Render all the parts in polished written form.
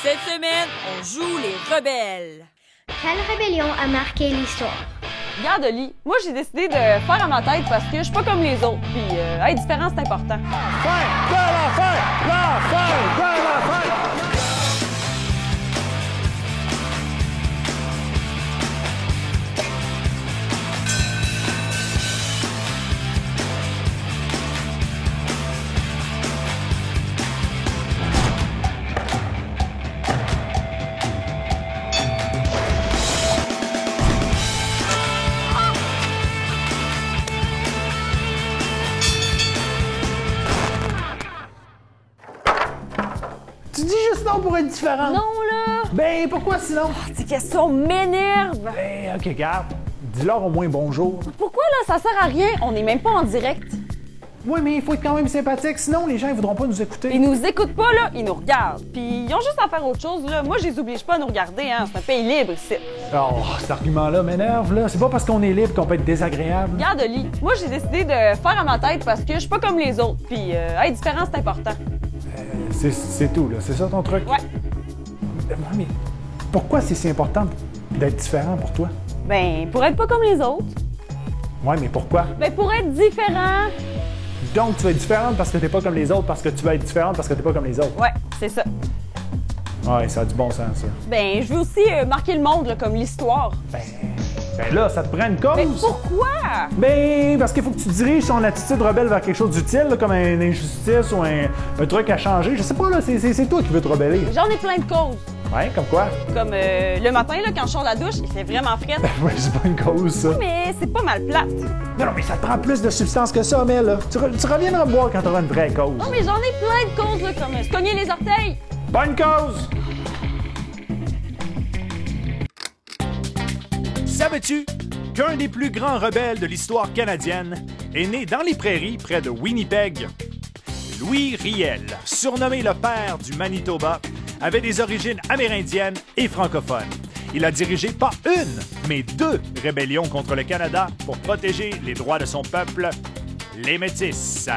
Cette semaine, on joue les rebelles. Quelle rébellion a marqué l'histoire? Regarde, Oli, moi j'ai décidé de faire à ma tête parce que je suis pas comme les autres. Puis être différent, c'est important. Tu dis juste non pour être différent? Non, là! Ben, pourquoi sinon? Ces questions m'énervent! Ben, ok, regarde. Dis-leur au moins bonjour. Pourquoi, là, ça sert à rien? On n'est même pas en direct. Oui, mais il faut être quand même sympathique, sinon les gens ils voudront pas nous écouter. Ils nous écoutent pas, là, ils nous regardent. Puis ils ont juste à faire autre chose, là. Moi, je les oblige pas à nous regarder, hein. C'est un pays libre, ici. Oh, cet argument-là m'énerve, là. C'est pas parce qu'on est libre qu'on peut être désagréable. Regarde, Oli, moi, j'ai décidé de faire à ma tête parce que je suis pas comme les autres. Puis être différent, c'est important. C'est tout, là. C'est ça ton truc? Ouais. Mais pourquoi c'est si important d'être différent pour toi? Ben, pour être pas comme les autres. Ouais, mais pourquoi? Ben, pour être différent. Donc, tu vas être différente parce que t'es pas comme les autres, parce que tu vas être différente parce que t'es pas comme les autres. Ouais, c'est ça. Ouais, ça a du bon sens, ça. Ben, je veux aussi marquer le monde, là, comme l'histoire. Ben là, ça te prend une cause. Ben, pourquoi? Ben, parce qu'il faut que tu diriges ton attitude rebelle vers quelque chose d'utile, là, comme une injustice ou un truc à changer. Je sais pas, là, c'est toi qui veux te rebeller. J'en ai plein de causes. Ouais, comme quoi? Comme le matin, là, quand je sors de la douche, il fait vraiment frais. Ouais, c'est pas une cause, ça. Mais c'est pas mal plate. Non, mais ça te prend plus de substance que ça, mais là. Tu reviendras me boire quand t'auras une vraie cause. Non, mais j'en ai plein de causes, là, comme se cogner les orteils. Bonne cause! Savais-tu qu'un des plus grands rebelles de l'histoire canadienne est né dans les prairies près de Winnipeg? Louis Riel, surnommé le père du Manitoba, avait des origines amérindiennes et francophones. Il a dirigé pas une, mais 2 rébellions contre le Canada pour protéger les droits de son peuple, les Métis.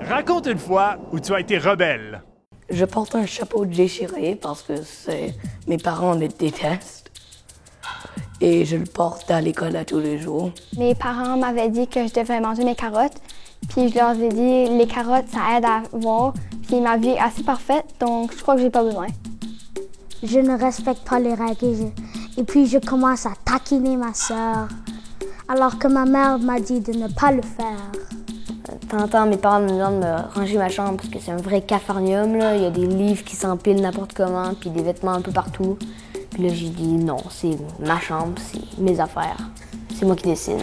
Raconte une fois où tu as été rebelle. Je porte un chapeau déchiré parce que mes parents le détestent. Et je le porte à l'école à tous les jours. Mes parents m'avaient dit que je devais manger mes carottes. Puis je leur ai dit, les carottes, ça aide à voir. Puis ma vie est assez parfaite, donc je crois que j'ai pas besoin. Je ne respecte pas les règles. Et puis je commence à taquiner ma sœur. Alors que ma mère m'a dit de ne pas le faire. De temps en temps, mes parents me demandent de ranger ma chambre parce que c'est un vrai capharnium, là. Il y a des livres qui s'empilent n'importe comment, puis des vêtements un peu partout. Puis là, j'ai dit non, c'est ma chambre, c'est mes affaires. C'est moi qui décide.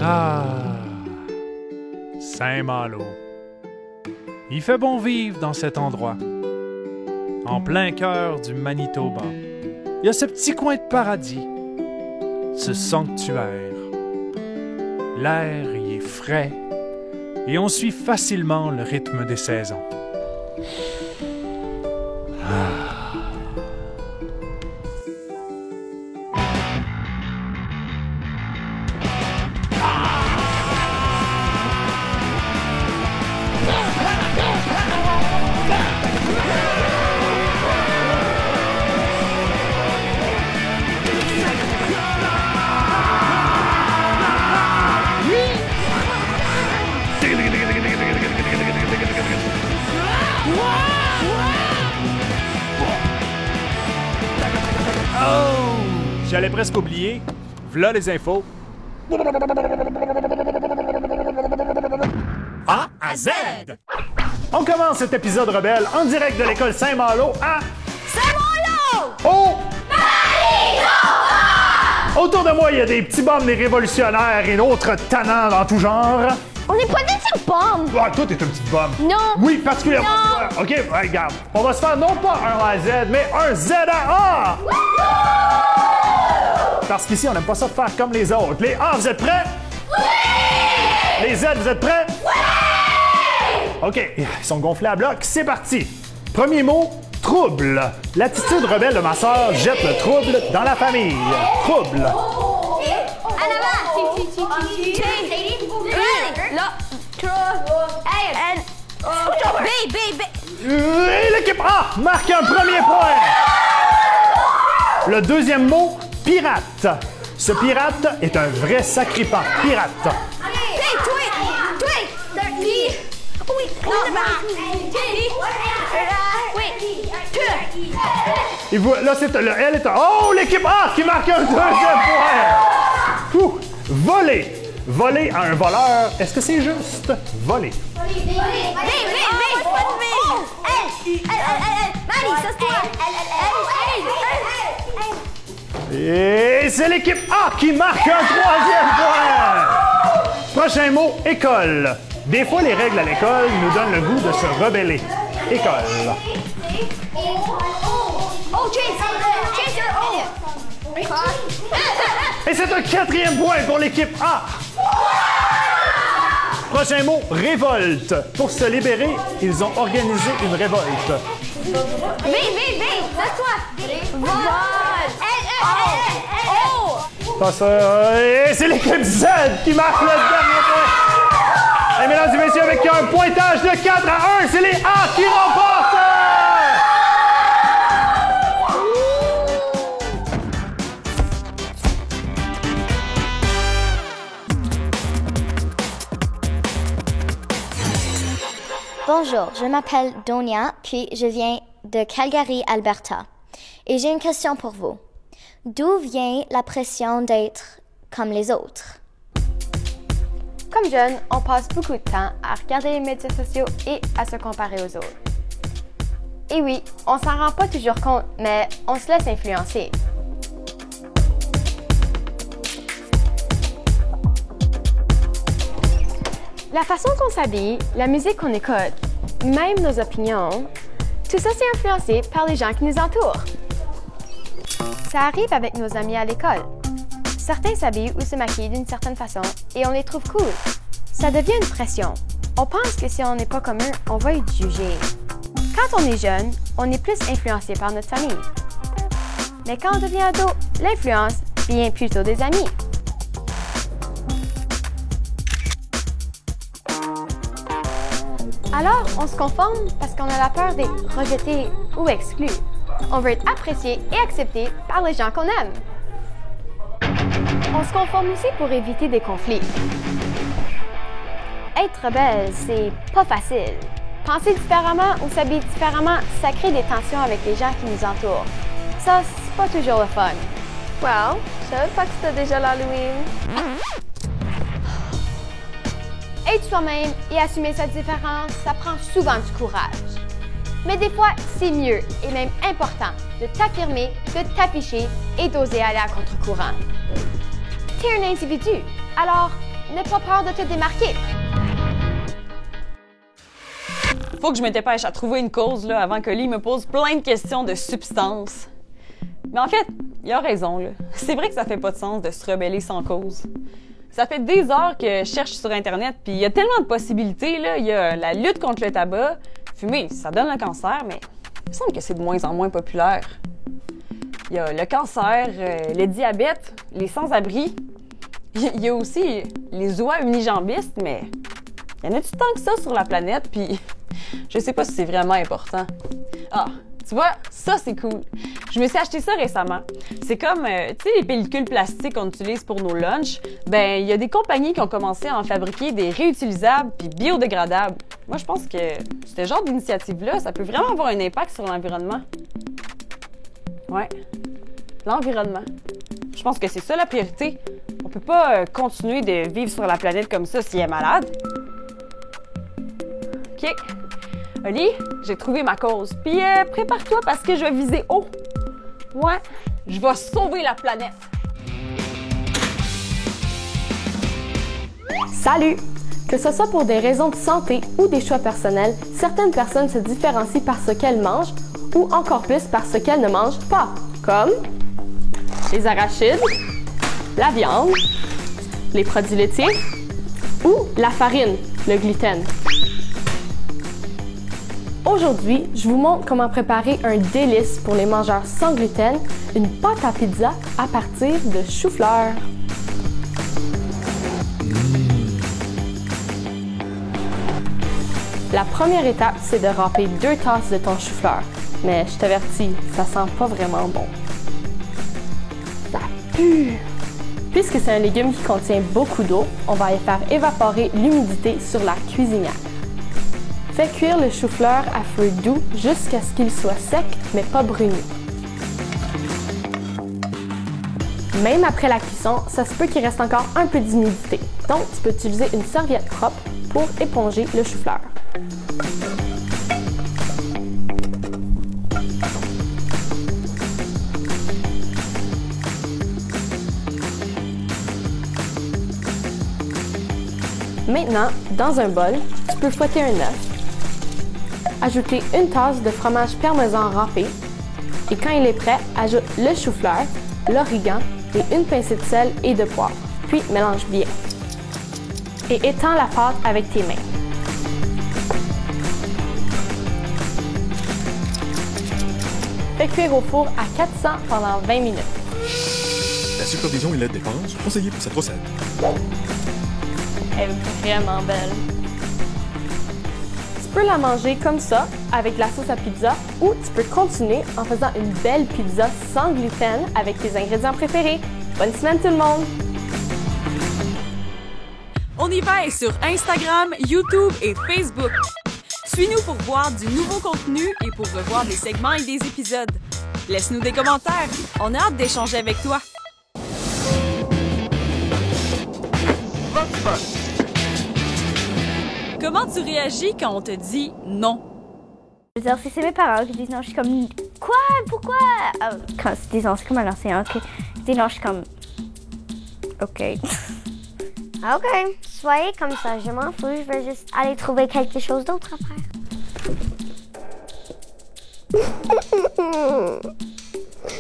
Ah, Saint-Malo. Il fait bon vivre dans cet endroit. En plein cœur du Manitoba. Il y a ce petit coin de paradis. Ce sanctuaire. L'air y est frais et on suit facilement le rythme des saisons. J'allais presque oublier. V'là les infos. A à Z! On commence cet épisode rebelle en direct de l'école Saint-Malo à... Saint-Malo! Oh! Autour de moi, il y a des petits bombes des révolutionnaires et d'autres tannants dans tout genre. On n'est pas des petites pommes! Ah, toi, t'es une petite bombe. Non! Oui, particulièrement toi. OK, ouais, regarde. On va se faire non pas un A à Z, mais un Z à A! Parce qu'ici, on n'aime pas ça faire comme les autres. Les A, vous êtes prêts? Oui! Les Z, vous êtes prêts? Oui! OK, ils sont gonflés à bloc. C'est parti. Premier mot, Trouble. L'attitude rebelle de ma sœur jette le trouble dans la famille. Trouble. Et l'équipe A marque un premier point. Le deuxième mot, pirate. Ce pirate est un vrai sacripant. Pirate. Et là, c'est le L est un... Oh, l'équipe A qui marque un deuxième point. Ouh. Voler. Voler à un voleur, est-ce que c'est juste? Voler. Et c'est l'équipe A qui marque un troisième point. Prochain mot, école. Des fois, les règles à l'école nous donnent le goût de se rebeller. École. Et c'est un quatrième point pour l'équipe A. Prochain mot, révolte. Pour se libérer, ils ont organisé une révolte. Et c'est l'équipe Z qui marque le dernier point. Et mesdames et messieurs, avec un pointage de 4-1, c'est les A qui remportent. Bonjour, je m'appelle Donia, puis je viens de Calgary, Alberta. Et j'ai une question pour vous. D'où vient la pression d'être comme les autres? Comme jeune, on passe beaucoup de temps à regarder les médias sociaux et à se comparer aux autres. Et oui, on s'en rend pas toujours compte, mais on se laisse influencer. La façon qu'on s'habille, la musique qu'on écoute, même nos opinions, tout ça c'est influencé par les gens qui nous entourent. Ça arrive avec nos amis à l'école. Certains s'habillent ou se maquillent d'une certaine façon et on les trouve cool. Ça devient une pression. On pense que si on n'est pas comme eux, on va être jugé. Quand on est jeune, on est plus influencé par notre famille. Mais quand on devient ado, l'influence vient plutôt des amis. Alors, on se conforme parce qu'on a la peur d'être rejeté ou exclu. On veut être apprécié et accepté par les gens qu'on aime. On se conforme aussi pour éviter des conflits. Être rebelle, c'est pas facile. Penser différemment ou s'habiller différemment, ça crée des tensions avec les gens qui nous entourent. Ça, c'est pas toujours le fun. Well, je savais pas que c'était déjà l'Halloween. Être soi-même et assumer sa différence, ça prend souvent du courage. Mais des fois, c'est mieux et même important de t'affirmer, de t'afficher et d'oser aller à contre-courant. T'es un individu, alors n'aie pas peur de te démarquer. Faut que je me dépêche à trouver une cause là, avant que Lee me pose plein de questions de substance. Mais en fait, il a raison. Là. C'est vrai que ça fait pas de sens de se rebeller sans cause. Ça fait des heures que je cherche sur Internet, puis il y a tellement de possibilités. Là. Il y a la lutte contre le tabac. Fumer, ça donne le cancer, mais il me semble que c'est de moins en moins populaire. Il y a le cancer, le diabète, les sans-abri. Il y a aussi les oies unijambistes, mais il y en a-tu tant que ça sur la planète, puis je sais pas si c'est vraiment important. Ah, tu vois, ça c'est cool. Je me suis acheté ça récemment. C'est comme, tu sais, les pellicules plastiques qu'on utilise pour nos lunchs. Ben, il y a des compagnies qui ont commencé à en fabriquer des réutilisables puis biodégradables. Moi, je pense que ce genre d'initiative-là, ça peut vraiment avoir un impact sur l'environnement. Ouais, l'environnement. Je pense que c'est ça la priorité. On peut pas continuer de vivre sur la planète comme ça si elle est malade. OK. Oli, j'ai trouvé ma cause. Puis prépare-toi parce que je vais viser haut. Ouais, je vais sauver la planète. Salut! Que ce soit pour des raisons de santé ou des choix personnels, certaines personnes se différencient par ce qu'elles mangent ou encore plus par ce qu'elles ne mangent pas, comme les arachides, la viande, les produits laitiers ou la farine, le gluten. Aujourd'hui, je vous montre comment préparer un délice pour les mangeurs sans gluten, une pâte à pizza à partir de chou-fleur. La première étape, c'est de râper 2 tasses de ton chou-fleur. Mais je t'avertis, ça sent pas vraiment bon. Ça pue! Puisque c'est un légume qui contient beaucoup d'eau, on va y faire évaporer l'humidité sur la cuisinière. Fais cuire le chou-fleur à feu doux jusqu'à ce qu'il soit sec, mais pas bruni. Même après la cuisson, ça se peut qu'il reste encore un peu d'humidité. Donc, tu peux utiliser une serviette propre pour éponger le chou-fleur. Maintenant, dans un bol, tu peux fouetter un œuf. Ajouter une tasse de fromage parmesan râpé. Et quand il est prêt, ajoute le chou-fleur, l'origan et une pincée de sel et de poivre. Puis mélange bien. Et étends la pâte avec tes mains. Fais cuire au four à 400 pendant 20 minutes. La supervision et l'aide dépense conseillée pour cette recette. Elle est vraiment belle. Tu peux la manger comme ça, avec la sauce à pizza, ou tu peux continuer en faisant une belle pizza sans gluten avec tes ingrédients préférés. Bonne semaine tout le monde! On y va sur Instagram, YouTube et Facebook. Suis-nous pour voir du nouveau contenu et pour revoir des segments et des épisodes. Laisse-nous des commentaires. On a hâte d'échanger avec toi. Comment tu réagis quand on te dit non? Je veux dire, si c'est mes parents qui disent non, je suis comme quoi? Pourquoi? Quand ils disent non, c'est comme un enseignant, ok. Ils disent non, je suis comme ok. OK, soyez comme ça, je m'en fous, je vais juste aller trouver quelque chose d'autre à faire.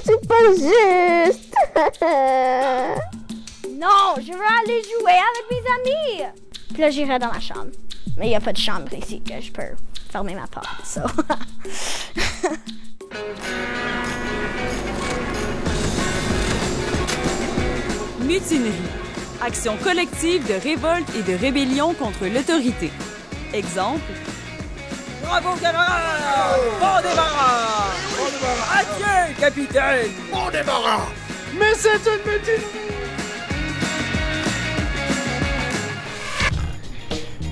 C'est pas juste! Non, je veux aller jouer avec mes amis! Puis là, j'irai dans ma chambre. Mais il n'y a pas de chambre ici que je peux fermer ma porte, so. Mutinerie. Action collective de révolte et de rébellion contre l'autorité. Exemple. Bravo, camarade! Bon débarras! Bon débarras! Adieu, capitaine! Bon débarras! Mais c'est une mutinerie!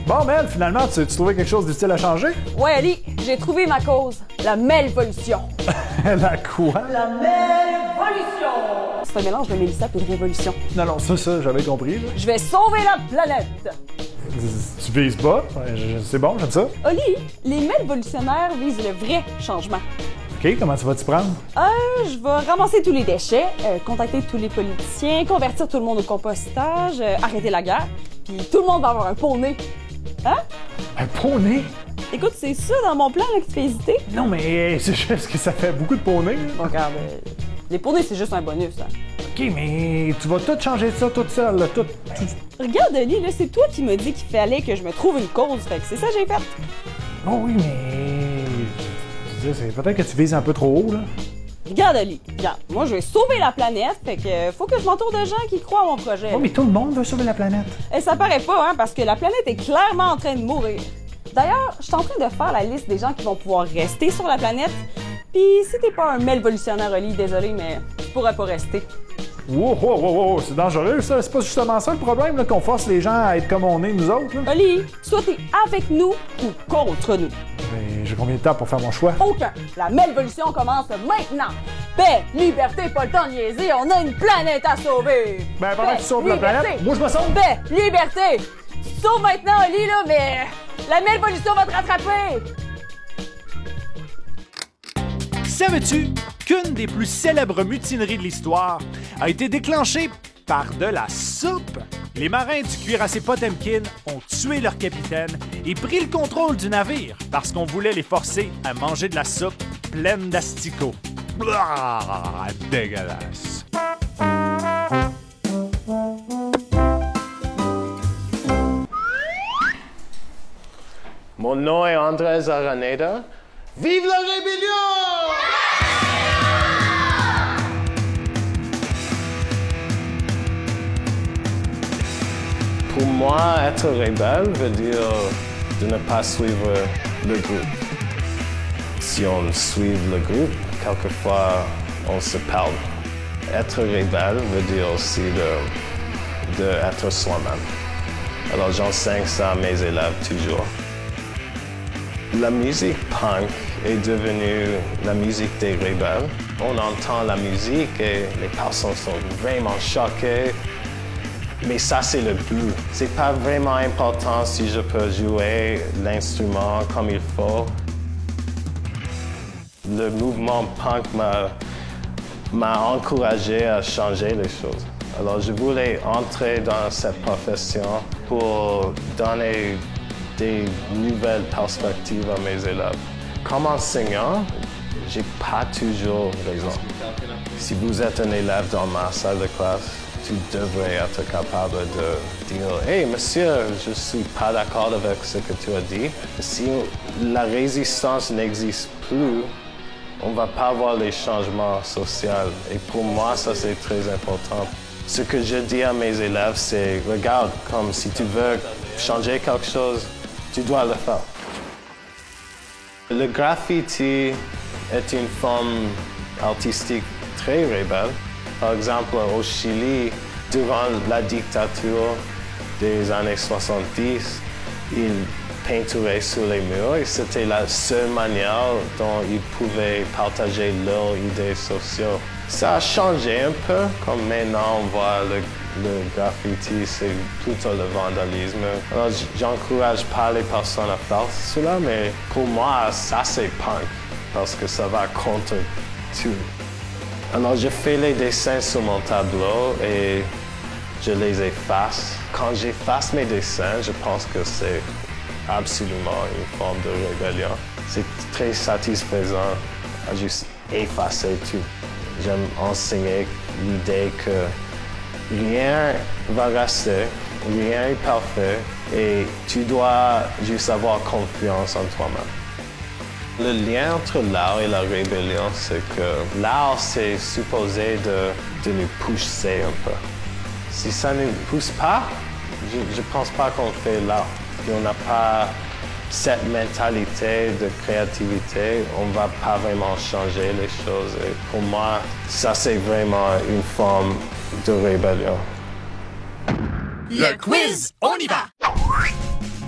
Bon, Mel, finalement, tu trouvais quelque chose d'utile à changer? Ouais, Ali, j'ai trouvé ma cause. La Melvolution. La quoi? La Melvolution! C'est un mélange de Mélissa et de révolution. Non, ça, j'avais compris. Là. Je vais sauver la planète! Tu vises bas? C'est bon, j'aime ça. Oli, les Melvolutionnaires visent le vrai changement. OK, comment tu vas t'y prendre? Je vais ramasser tous les déchets, contacter tous les politiciens, convertir tout le monde au compostage, arrêter la guerre, puis tout le monde va avoir un poney. Hein? Un poney? Écoute, c'est ça dans mon plan là, qui te fait hésiter? Non, mais c'est juste que ça fait beaucoup de poneys. Bon, regarde, les poneys, c'est juste un bonus. Hein. OK, mais tu vas tout changer ça toute seule, là, tout. Regarde, Oli, là, c'est toi qui m'as dit qu'il fallait que je me trouve une cause, fait que c'est ça que j'ai fait. Oh oui, mais... Je veux dire, c'est peut-être que tu vises un peu trop haut, là. Regarde, Ali, regarde, moi, je vais sauver la planète, fait que faut que je m'entoure de gens qui croient à mon projet. Oh, mais tout le monde veut sauver la planète. Et ça paraît pas, hein, parce que la planète est clairement en train de mourir. D'ailleurs, je suis en train de faire la liste des gens qui vont pouvoir rester sur la planète. Puis si t'es pas un Melvolutionnaire, Oli, désolé, mais tu pourrais pas rester. Wow, c'est dangereux, ça. C'est pas justement ça le problème, là, qu'on force les gens à être comme on est, nous autres, là. Oli, soit t'es avec nous ou contre nous. Mais j'ai combien de temps pour faire mon choix? Aucun. La Melvolution commence maintenant. Paix, liberté, pas le temps de niaiser, on a une planète à sauver. Ben, pendant que tu sauves la planète, moi je me sauve. Paix, liberté. Tu te sauves maintenant, Oli, là, mais la Melvolution va te rattraper. Savais-tu qu'une des plus célèbres mutineries de l'histoire a été déclenchée par de la soupe? Les marins du cuirassé Potemkin ont tué leur capitaine et pris le contrôle du navire parce qu'on voulait les forcer à manger de la soupe pleine d'asticots. Blah, dégueulasse! Mon nom est Andrés Araneda. Vive la rébellion! Pour moi, être rebelle veut dire de ne pas suivre le groupe. Si on suit le groupe, quelquefois, on se perd. Être rebelle veut dire aussi d'être soi-même. Alors, j'enseigne ça à mes élèves toujours. La musique punk est devenue la musique des rebelles. On entend la musique et les personnes sont vraiment choquées. Mais ça, c'est le but. C'est pas vraiment important si je peux jouer l'instrument comme il faut. Le mouvement punk m'a encouragé à changer les choses. Alors, je voulais entrer dans cette profession pour donner des nouvelles perspectives à mes élèves. Comme enseignant, j'ai pas toujours raison. Si vous êtes un élève dans ma salle de classe, tu devrais être capable de dire « Hey, monsieur, je suis pas d'accord avec ce que tu as dit. » Si la résistance n'existe plus, on va pas voir les changements sociaux. Et pour moi, ça, c'est très important. Ce que je dis à mes élèves, c'est « Regarde, comme si tu veux changer quelque chose, tu dois le faire. » Le graffiti est une forme artistique très rebelle. Par exemple, au Chili, durant la dictature des années 70, ils peinturaient sur les murs et c'était la seule manière dont ils pouvaient partager leurs idées sociales. Ça a changé un peu, comme maintenant on voit le graffiti, c'est plutôt le vandalisme. Alors, j'encourage pas les personnes à faire cela, mais pour moi, ça c'est punk, parce que ça va contre tout. Alors, je fais les dessins sur mon tableau et je les efface. Quand j'efface mes dessins, je pense que c'est absolument une forme de rébellion. C'est très satisfaisant à juste effacer tout. J'aime enseigner l'idée que rien va rester, rien n'est parfait et tu dois juste avoir confiance en toi-même. Le lien entre l'art et la rébellion, c'est que l'art, c'est supposé de nous pousser un peu. Si ça ne nous pousse pas, je ne pense pas qu'on fait l'art. Si on n'a pas cette mentalité de créativité, on ne va pas vraiment changer les choses. Et pour moi, ça, c'est vraiment une forme de rébellion. Le quiz, on y va!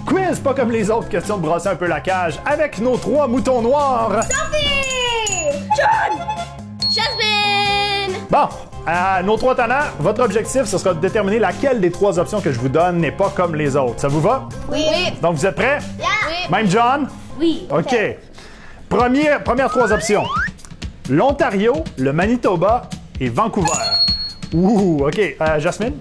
Quiz, pas comme les autres, question de brasser un peu la cage avec nos 3 moutons noirs. Sophie! John! Jasmine! Bon, nos 3 tannants, votre objectif, ce sera de déterminer laquelle des 3 options que je vous donne n'est pas comme les autres. Ça vous va? Oui. Donc, vous êtes prêts? Yeah. Oui. Même John? Oui. OK. Première 3 options. L'Ontario, le Manitoba et Vancouver. Ouh, OK. Jasmine?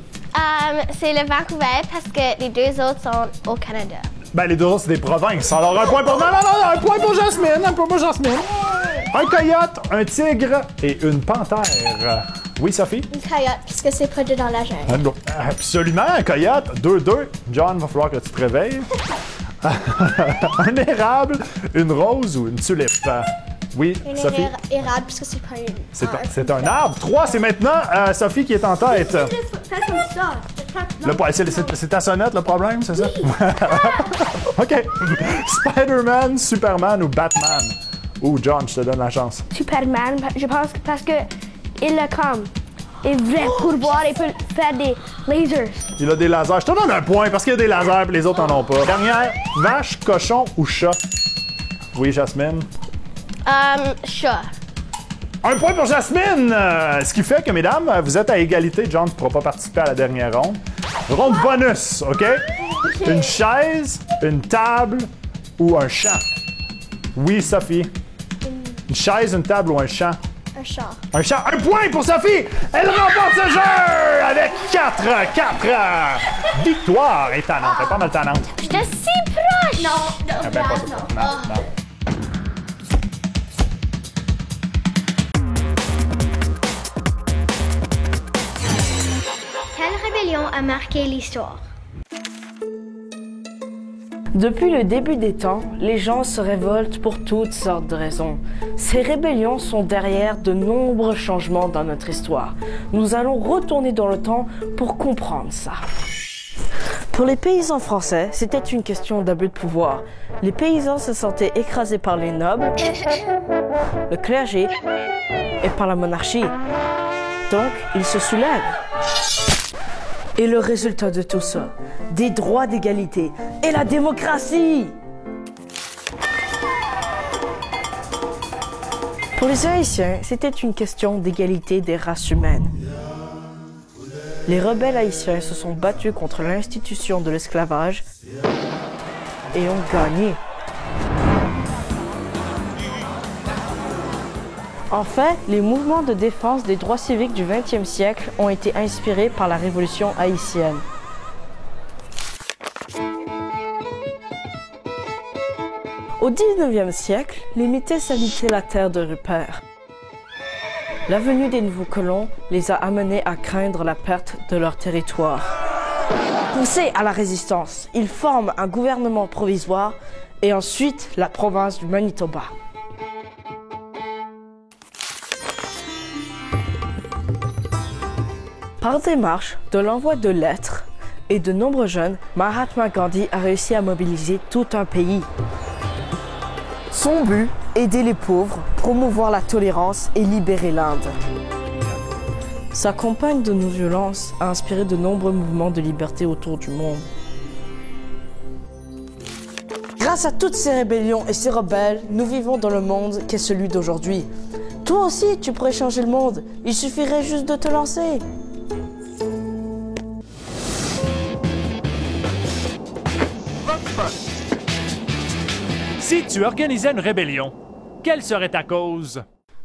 C'est le Vancouver parce que les 2 autres sont au Canada. Ben, les 2 autres, c'est des provinces. Alors, un point pour... Non, un point pour Jasmine. Un point pour Jasmine. Un coyote, un tigre et une panthère. Oui, Sophie? Une coyote, puisque c'est produit dans la jungle. Absolument, un coyote. 2-2. John, va falloir que tu te réveilles. Un érable, une rose ou une tulipe? Oui, Une Sophie? érable, puisque c'est pas une... C'est un arbre. 3, c'est maintenant Sophie qui est en tête. Fais comme ça. C'est ta sonnette, le problème, c'est ça? OK. Spider-Man, Superman ou Batman? Ouh, John, je te donne la chance. Superman, je pense que parce que il a comme est vrai pour voir et peut faire des lasers. Il a des lasers. Je te donne un point parce qu'il y a des lasers et les autres en ont pas. Dernière, vache, cochon ou chat? Oui, Jasmine? Chat. Un point pour Jasmine! Ce qui fait que, mesdames, vous êtes à égalité. John ne pourra pas participer à la dernière ronde. Ronde bonus, OK? Une chaise, une table ou un champ? Oui, Sophie. Une chaise, une table ou un champ? Un chat. Un champ. Un point pour Sophie! Elle remporte ce jeu avec 4 victoires. Et tannante, elle est pas mal tannante. J'étais si proche! Non, Ah ben, pas ça. Quelle rébellion a marqué l'histoire? Depuis le début des temps, les gens se révoltent pour toutes sortes de raisons. Ces rébellions sont derrière de nombreux changements dans notre histoire. Nous allons retourner dans le temps pour comprendre ça. Pour les paysans français, c'était une question d'abus de pouvoir. Les paysans se sentaient écrasés par les nobles, le clergé et par la monarchie. Donc, ils se soulèvent. Et le résultat de tout ça, des droits d'égalité et la démocratie! Pour les Haïtiens, c'était une question d'égalité des races humaines. Les rebelles haïtiens se sont battus contre l'institution de l'esclavage et ont gagné. En fait, les mouvements de défense des droits civiques du 20e siècle ont été inspirés par la Révolution haïtienne. Au 19e siècle, les Métis habitaient la terre de Rupert. La venue des nouveaux colons les a amenés à craindre la perte de leur territoire. Poussés à la résistance, ils forment un gouvernement provisoire et ensuite la province du Manitoba. Par démarche de l'envoi de lettres et de nombreux jeunes, Mahatma Gandhi a réussi à mobiliser tout un pays. Son but, aider les pauvres, promouvoir la tolérance et libérer l'Inde. Sa campagne de non-violence a inspiré de nombreux mouvements de liberté autour du monde. Grâce à toutes ces rébellions et ces rebelles, nous vivons dans le monde qu'est celui d'aujourd'hui. Toi aussi, tu pourrais changer le monde. Il suffirait juste de te lancer. Si tu organisais une rébellion, quelle serait ta cause?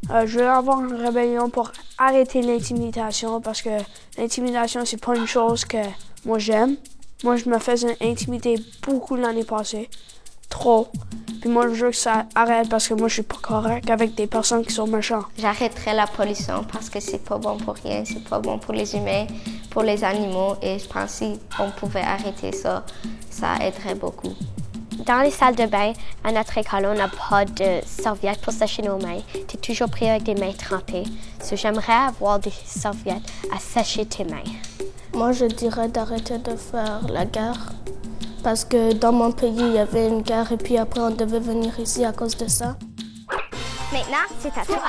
Je veux avoir une rébellion pour arrêter l'intimidation parce que l'intimidation, c'est pas une chose que moi j'aime. Moi, je me faisais intimider beaucoup l'année passée. Trop. Puis moi, je veux que ça arrête parce que moi, je suis pas correct avec des personnes qui sont méchantes. J'arrêterai la pollution parce que c'est pas bon pour rien, c'est pas bon pour les humains, pour les animaux. Et je pense que si on pouvait arrêter ça, ça aiderait beaucoup. Dans les salles de bain, à notre école, on n'a pas de serviettes pour sécher nos mains. Tu es toujours pris avec des mains trempées. J'aimerais avoir des serviettes à sécher tes mains. Moi, je dirais d'arrêter de faire la guerre. Parce que dans mon pays, il y avait une guerre et puis après, on devait venir ici à cause de ça. Maintenant, c'est à toi.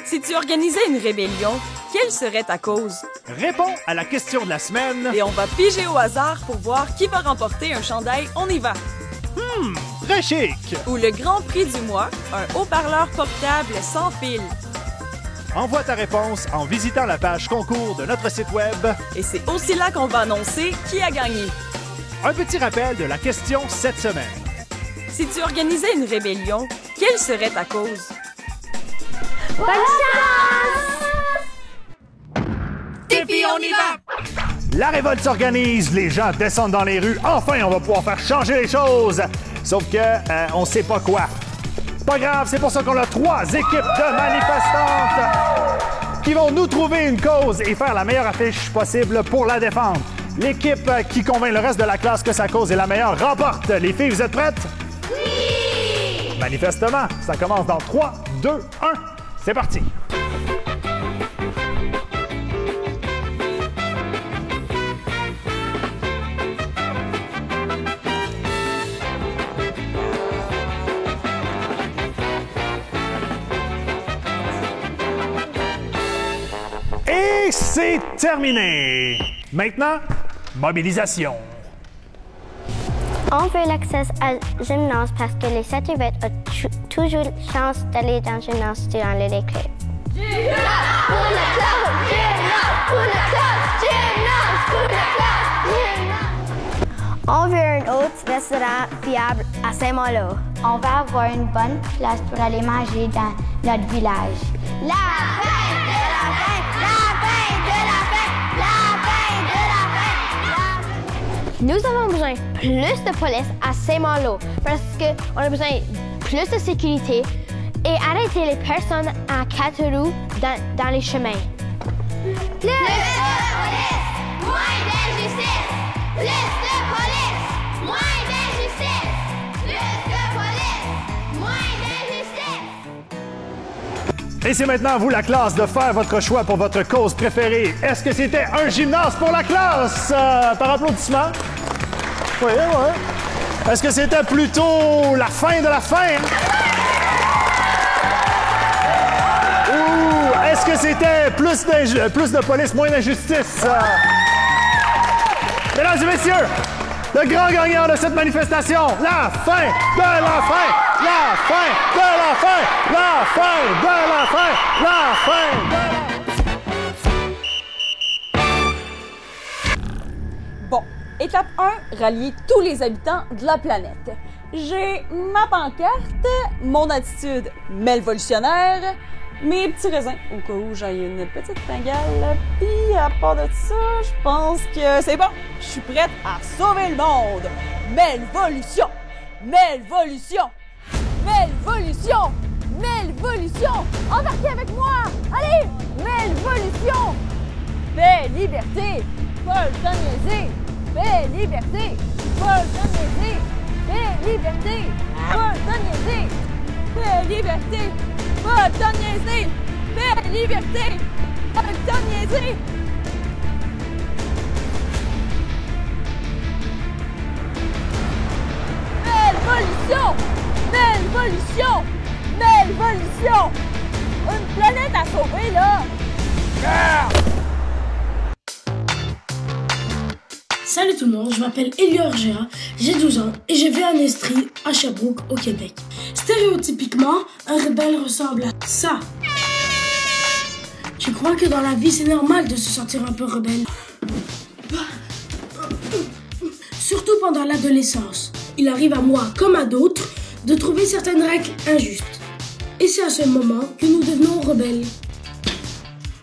Si tu organisais une rébellion, quelle serait ta cause? Réponds à la question de la semaine. Et on va piger au hasard pour voir qui va remporter un chandail On y va. Très chic. Ou le grand prix du mois, un haut-parleur portable sans fil. Envoie ta réponse en visitant la page concours de notre site web. Et c'est aussi là qu'on va annoncer qui a gagné. Un petit rappel de la question cette semaine. Si tu organisais une rébellion, quelle serait ta cause? Bonne chance! Défi, on y va! La révolte s'organise, les gens descendent dans les rues. Enfin, on va pouvoir faire changer les choses. Sauf que, on sait pas quoi. Pas grave, c'est pour ça qu'on a 3 équipes de manifestantes qui vont nous trouver une cause et faire la meilleure affiche possible pour la défendre. L'équipe qui convainc le reste de la classe que sa cause est la meilleure remporte. Les filles, vous êtes prêtes? Oui! Manifestement, ça commence dans 3, 2, 1. C'est parti! Et c'est terminé! Maintenant, mobilisation. On veut l'accès à la gymnase parce que les saturbettes ont toujours la chance d'aller dans la gymnase durant les récré. On veut un autre restaurant fiable à Saint-Malo. On va avoir une bonne place pour aller manger dans notre village. La fête de la fête, la fête de la fête, la fête de la fête, la fête. Nous avons besoin de plus de police à Saint-Malo parce qu'on a besoin de plus de sécurité et arrêter les personnes en 4 roues dans les chemins. Plus de police, moins d'injustice. Plus de police, moins d'injustice. Et c'est maintenant à vous, la classe, de faire votre choix pour votre cause préférée. Est-ce que c'était un gymnase pour la classe? Par applaudissement. Oui, oui. Est-ce que c'était plutôt la fin de la fin? Ou est-ce que c'était plus de police, moins d'injustice? Mesdames et messieurs, le grand gagnant de cette manifestation, la fin de la fin, la fin de la fin, la fin de la fin, la fin de la... Bon, étape 1, rallier tous les habitants de la planète. J'ai ma pancarte, mon attitude malvolutionnaire, mes petits raisins au cas où j'ai une petite fringale. Puis à part de ça, je pense que c'est bon. Je suis prête à sauver le monde. Malvolution! Malvolution! Malvolution! Malvolution! Embarquez avec moi! Allez! Malvolution! Paix, liberté! Pas le temps de niaiser! Paix, liberté! Pas le temps de niaiser! Paix, liberté! Pas le temps de niaiser! Paix, liberté! Pas le temps de niaiser! Paix, liberté! Pas le temps de niaiser! Malvolution! Malvolution! Malvolution! Une planète à sauver, là! Salut tout le monde, je m'appelle Elio Orgea, j'ai 12 ans et je vis à Estrie, à Sherbrooke, au Québec. Stéréotypiquement, un rebelle ressemble à ça. Je crois que dans la vie, c'est normal de se sentir un peu rebelle. Surtout pendant l'adolescence. Il arrive à moi, comme à d'autres, de trouver certaines règles injustes. Et c'est à ce moment que nous devenons rebelles.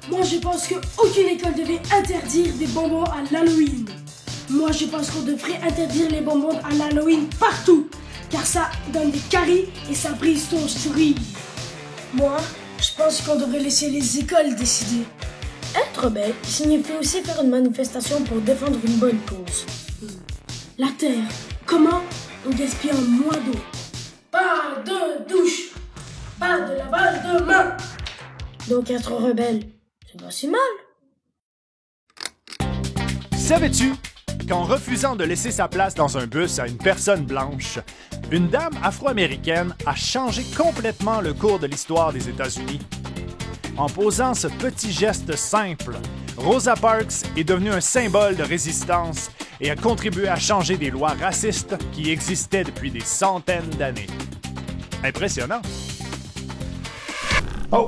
Moi, je pense qu'aucune école devait interdire des bonbons à l'Halloween. Moi, je pense qu'on devrait interdire les bonbons à l'Halloween partout, car ça donne des caries et ça brise ton sourire. Moi, je pense qu'on devrait laisser les écoles décider. Être rebelle signifie aussi faire une manifestation pour défendre une bonne cause. La Terre. Comment on gaspille moins d'eau? Pas de douche, pas de lavage de mains. Donc être rebelle, c'est pas si mal. Savais-tu qu'en refusant de laisser sa place dans un bus à une personne blanche, une dame afro-américaine a changé complètement le cours de l'histoire des États-Unis? En posant ce petit geste simple, Rosa Parks est devenue un symbole de résistance et a contribué à changer des lois racistes qui existaient depuis des centaines d'années. Impressionnant! Oh,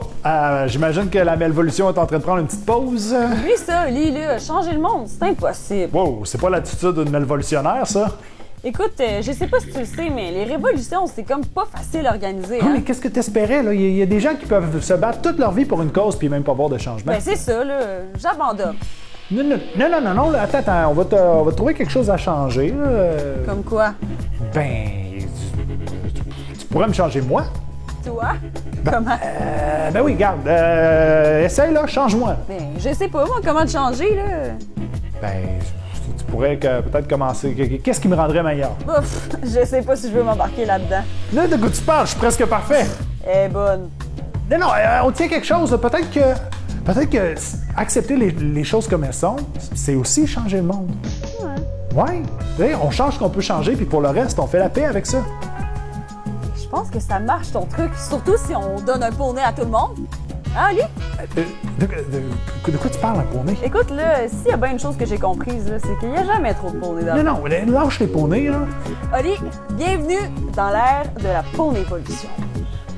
j'imagine que la malvolution est en train de prendre une petite pause. Oui, ça, là, changer le monde, c'est impossible. Wow, c'est pas l'attitude d'une malvolutionnaire, ça? Écoute, je sais pas si tu le sais, mais les révolutions, c'est comme pas facile à organiser. Ah, mais qu'est-ce que t'espérais, là? Il y a des gens qui peuvent se battre toute leur vie pour une cause puis même pas voir de changement. Ben, c'est ça, là. J'abandonne. Non, là, attends, on va te trouver quelque chose à changer, là. Comme quoi? Ben, tu pourrais me changer moi? Toi? Comment? Ben oui, regarde, essaye, là, change-moi. Ben, je sais pas, moi, comment te changer, là. Ben, tu pourrais peut-être commencer. Qu'est-ce qui me rendrait meilleur? Ouf, je sais pas si je veux m'embarquer là-dedans. Là, de quoi tu parles? Je suis presque parfait. Elle est bonne. Non, on tient quelque chose. Peut-être que accepter les choses comme elles sont, c'est aussi changer le monde. Ouais. Ouais. On change ce qu'on peut changer, puis pour le reste, on fait la paix avec ça. Je pense que ça marche, ton truc. Surtout si on donne un poney à tout le monde. Hein, Oli? De quoi tu parles, un poney? Écoute, là, s'il y a bien une chose que j'ai comprise, là, c'est qu'il n'y a jamais trop de poneys dans le Non, lâche les poneys, là. Oli, bienvenue dans l'ère de la ponévolution.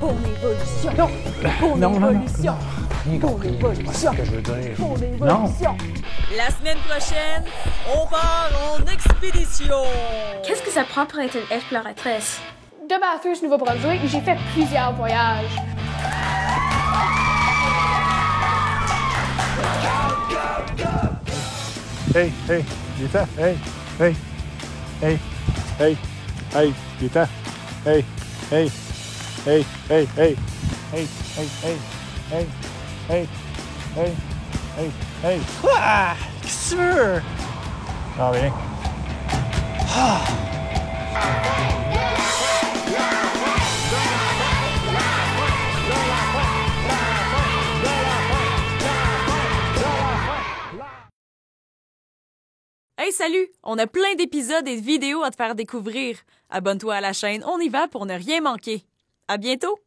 Ponévolution. Non. Ponévolution. Rien compris. C'est ce que je veux dire. Ponévolution. La semaine prochaine, on part en expédition. Qu'est-ce que ça prend pour être une exploratrice? De Bathurst, Nouveau-Brunswick, j'ai fait plusieurs voyages. Hey, Lita, hey, Lita, hey, Ah, qu'est-ce que tu veux? Ah, bien. Hey, salut! On a plein d'épisodes et de vidéos à te faire découvrir. Abonne-toi à la chaîne On y va pour ne rien manquer. À bientôt!